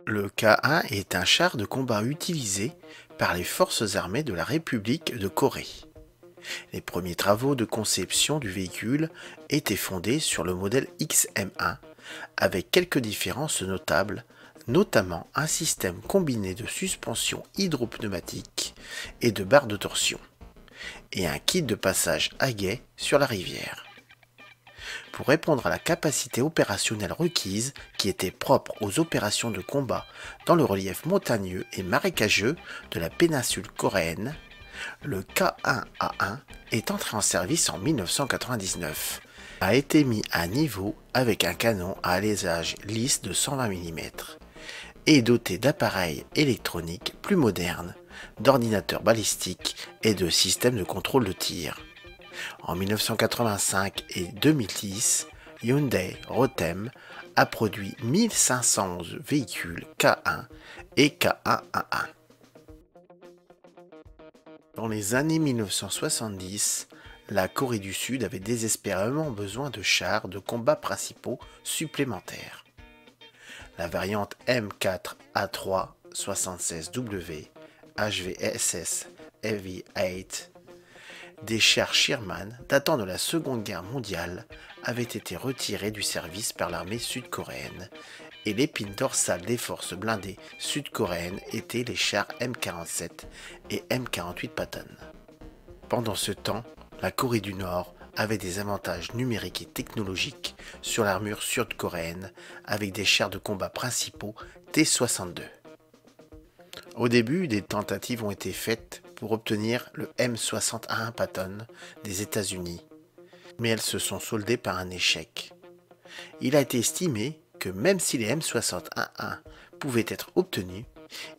Le K1 est un char de combat utilisé par les forces armées de la République de Corée. Les premiers travaux de conception du véhicule étaient fondés sur le modèle XM1 avec quelques différences notables, notamment un système combiné de suspension hydropneumatique et de barres de torsion, et un kit de passage à guet sur la rivière. Pour répondre à la capacité opérationnelle requise, qui était propre aux opérations de combat dans le relief montagneux et marécageux de la péninsule coréenne, le K1A1 est entré en service en 1999, a été mis à niveau avec un canon à alésage lisse de 120 mm et doté d'appareils électroniques plus modernes, d'ordinateurs balistiques et de systèmes de contrôle de tir. En 1985 et 2010, Hyundai Rotem a produit 1511 véhicules K1 et K1A1. Dans les années 1970, la Corée du Sud avait désespérément besoin de chars de combat principaux supplémentaires. La variante M4A3 76W HVSS Heavy 8 des chars Sherman datant de la Seconde Guerre mondiale avaient été retirés du service par l'armée sud-coréenne et l'épine dorsale des forces blindées sud-coréennes étaient les chars M47 et M48 Patton. Pendant ce temps, la Corée du Nord avait des avantages numériques et technologiques sur l'armure sud-coréenne avec des chars de combat principaux T-62. Au début, des tentatives ont été faites pour obtenir le M61 Patton des États-Unis, mais elles se sont soldées par un échec. Il a été estimé que même si les M61 pouvaient être obtenus,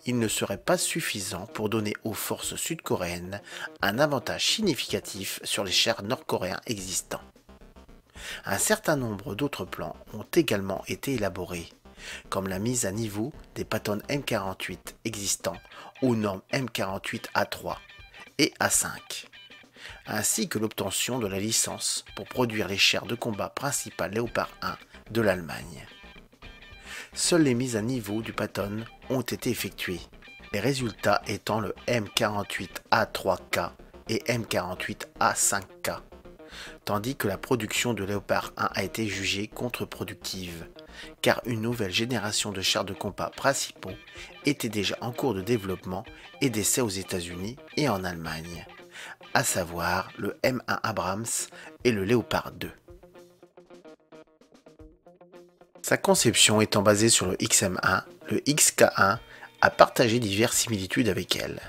ils ne seraient pas suffisants pour donner aux forces sud-coréennes un avantage significatif sur les chars nord-coréens existants. Un certain nombre d'autres plans ont également été élaborés, comme la mise à niveau des Patton M48 existants aux normes M48A3 et A5, ainsi que l'obtention de la licence pour produire les chars de combat principal Léopard 1 de l'Allemagne. Seules les mises à niveau du Patton ont été effectuées, les résultats étant le M48A3K et M48A5K, tandis que la production de Léopard 1 a été jugée contre-productive, car une nouvelle génération de chars de combat principaux était déjà en cours de développement et d'essai aux États-Unis et en Allemagne, à savoir le M1 Abrams et le Léopard 2. Sa conception étant basée sur le XM1, le XK1 a partagé diverses similitudes avec elle.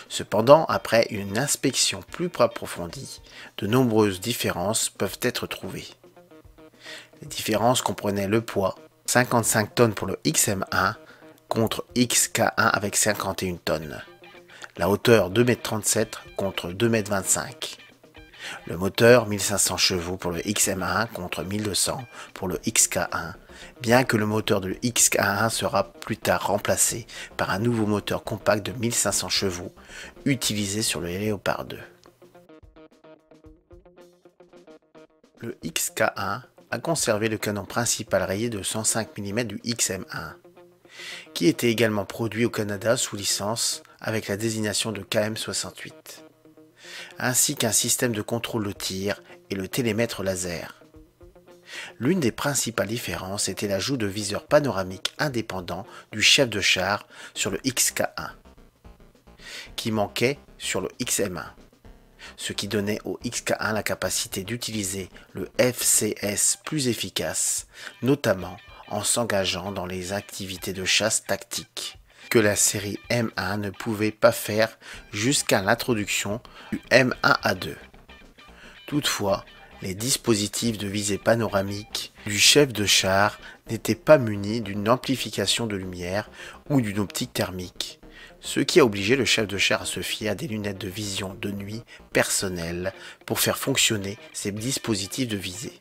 Cependant, après une inspection plus approfondie, de nombreuses différences peuvent être trouvées. Les différences comprenaient le poids, 55 tonnes pour le XM1 contre XK1 avec 51 tonnes. La hauteur 2,37 m contre 2,25 m. Le moteur 1500 chevaux pour le XM1 contre 1200 pour le XK1, bien que le moteur de XK1 sera plus tard remplacé par un nouveau moteur compact de 1500 chevaux utilisé sur le Léopard 2. Le XK1 a conservé le canon principal rayé de 105 mm du XM1, qui était également produit au Canada sous licence avec la désignation de KM68, ainsi qu'un système de contrôle de tir et le télémètre laser. L'une des principales différences était l'ajout de viseurs panoramiques indépendants du chef de char sur le XK1, qui manquait sur le XM1, ce qui donnait au XK1 la capacité d'utiliser le FCS plus efficace, notamment en s'engageant dans les activités de chasse tactique, que la série M1 ne pouvait pas faire jusqu'à l'introduction du M1A2. Toutefois, les dispositifs de visée panoramique du chef de char n'étaient pas munis d'une amplification de lumière ou d'une optique thermique, ce qui a obligé le chef de char à se fier à des lunettes de vision de nuit personnelles pour faire fonctionner ces dispositifs de visée,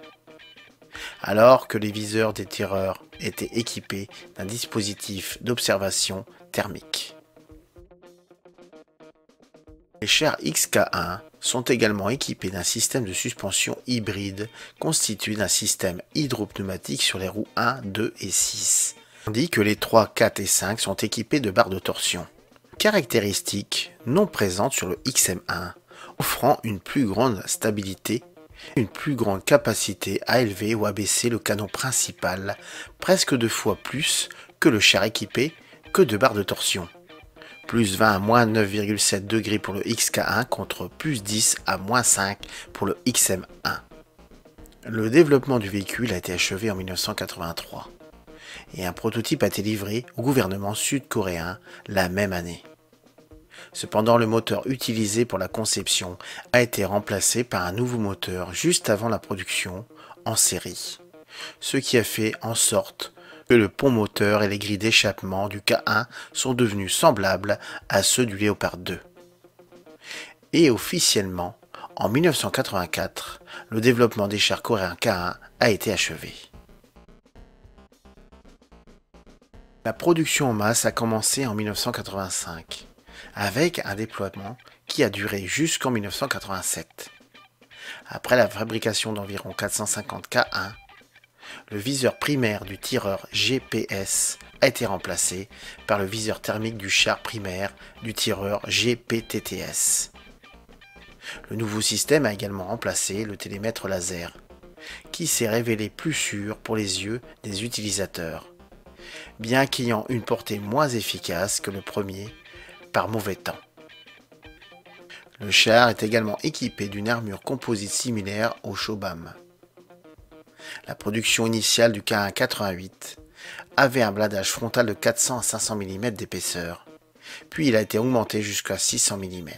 alors que les viseurs des tireurs étaient équipés d'un dispositif d'observation thermique. Les chars XK1 sont également équipés d'un système de suspension hybride constitué d'un système hydropneumatique sur les roues 1, 2 et 6, tandis que les 3, 4 et 5 sont équipés de barres de torsion. Caractéristiques non présentes sur le XM1, offrant une plus grande stabilité, une plus grande capacité à élever ou abaisser le canon principal, presque 2 fois plus que le char équipé que de barres de torsion. Plus 20 à moins 9,7 degrés pour le XK1 contre plus 10 à moins 5 pour le XM1. Le développement du véhicule a été achevé en 1983 et un prototype a été livré au gouvernement sud-coréen la même année. Cependant, le moteur utilisé pour la conception a été remplacé par un nouveau moteur juste avant la production en série, ce qui a fait en sorte que le pont moteur et les grilles d'échappement du K1 sont devenus semblables à ceux du Léopard 2. Et officiellement, en 1984, le développement des chars coréens K1 a été achevé. La production en masse a commencé en 1985, avec un déploiement qui a duré jusqu'en 1987. Après la fabrication d'environ 450 K1, le viseur primaire du tireur GPS a été remplacé par le viseur thermique du char primaire du tireur GPTTS. Le nouveau système a également remplacé le télémètre laser, qui s'est révélé plus sûr pour les yeux des utilisateurs, bien qu'ayant une portée moins efficace que le premier par mauvais temps. Le char est également équipé d'une armure composite similaire au Shobham. La production initiale du K1 88 avait un blindage frontal de 400 à 500 mm d'épaisseur, puis il a été augmenté jusqu'à 600 mm.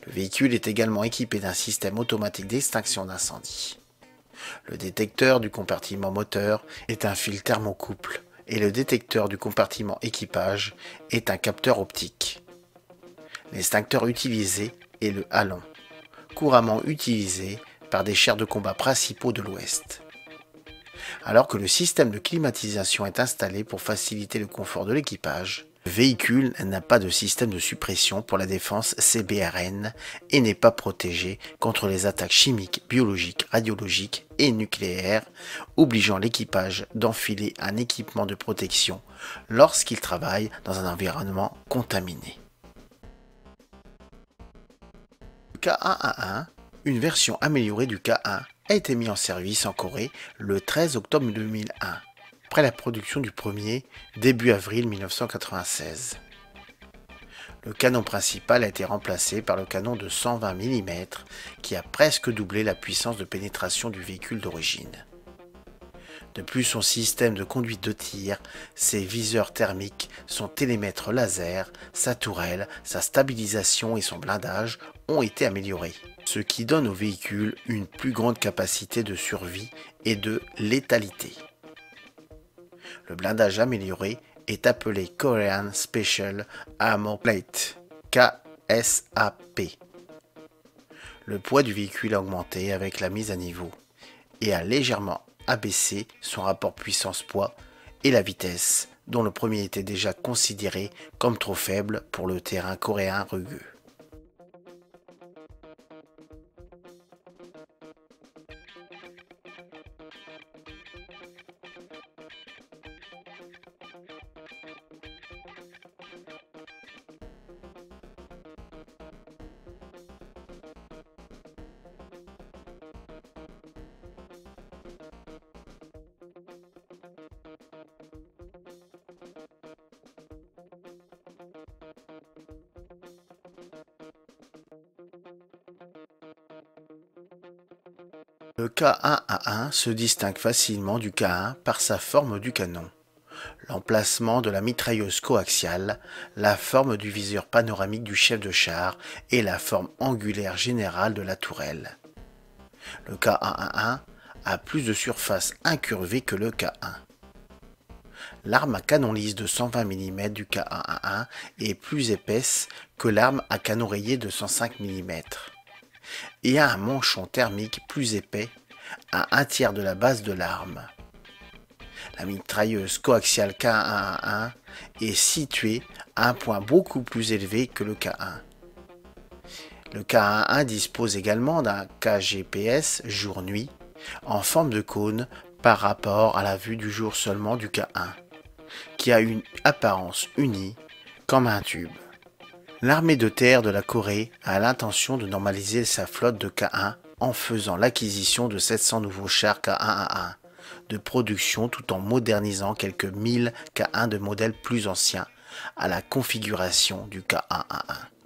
Le véhicule est également équipé d'un système automatique d'extinction d'incendie. Le détecteur du compartiment moteur est un fil thermocouple et le détecteur du compartiment équipage est un capteur optique. L'extincteur utilisé est le halon, couramment utilisé par des chars de combat principaux de l'Ouest. Alors que le système de climatisation est installé pour faciliter le confort de l'équipage, le véhicule n'a pas de système de suppression pour la défense CBRN et n'est pas protégé contre les attaques chimiques, biologiques, radiologiques et nucléaires, obligeant l'équipage d'enfiler un équipement de protection lorsqu'il travaille dans un environnement contaminé. Le K1A1, une version améliorée du K1, a été mis en service en Corée le 13 octobre 2001, après la production du premier début avril 1996. Le canon principal a été remplacé par le canon de 120 mm qui a presque doublé la puissance de pénétration du véhicule d'origine. De plus, son système de conduite de tir, ses viseurs thermiques, son télémètre laser, sa tourelle, sa stabilisation et son blindage ont été améliorés, ce qui donne au véhicule une plus grande capacité de survie et de létalité. Le blindage amélioré est appelé Korean Special Armor Plate, KSAP. Le poids du véhicule a augmenté avec la mise à niveau et a légèrement abaissé son rapport puissance-poids et la vitesse, dont le premier était déjà considéré comme trop faible pour le terrain coréen rugueux. Le K1A1 se distingue facilement du K1 par sa forme du canon, l'emplacement de la mitrailleuse coaxiale, la forme du viseur panoramique du chef de char et la forme angulaire générale de la tourelle. Le K1A1 a plus de surface incurvée que le K1. L'arme à canon lisse de 120 mm du K1A1 est plus épaisse que l'arme à canon rayé de 105 mm. Et a un manchon thermique plus épais à un tiers de la base de l'arme. La mitrailleuse coaxiale K1A1 est située à un point beaucoup plus élevé que le K1. Le K11 dispose également d'un KGPS jour-nuit en forme de cône par rapport à la vue du jour seulement du K1, qui a une apparence unie comme un tube. L'armée de terre de la Corée a l'intention de normaliser sa flotte de K1 en faisant l'acquisition de 700 nouveaux chars K1A1 de production tout en modernisant quelques 1000 K1 de modèles plus anciens à la configuration du K1A1.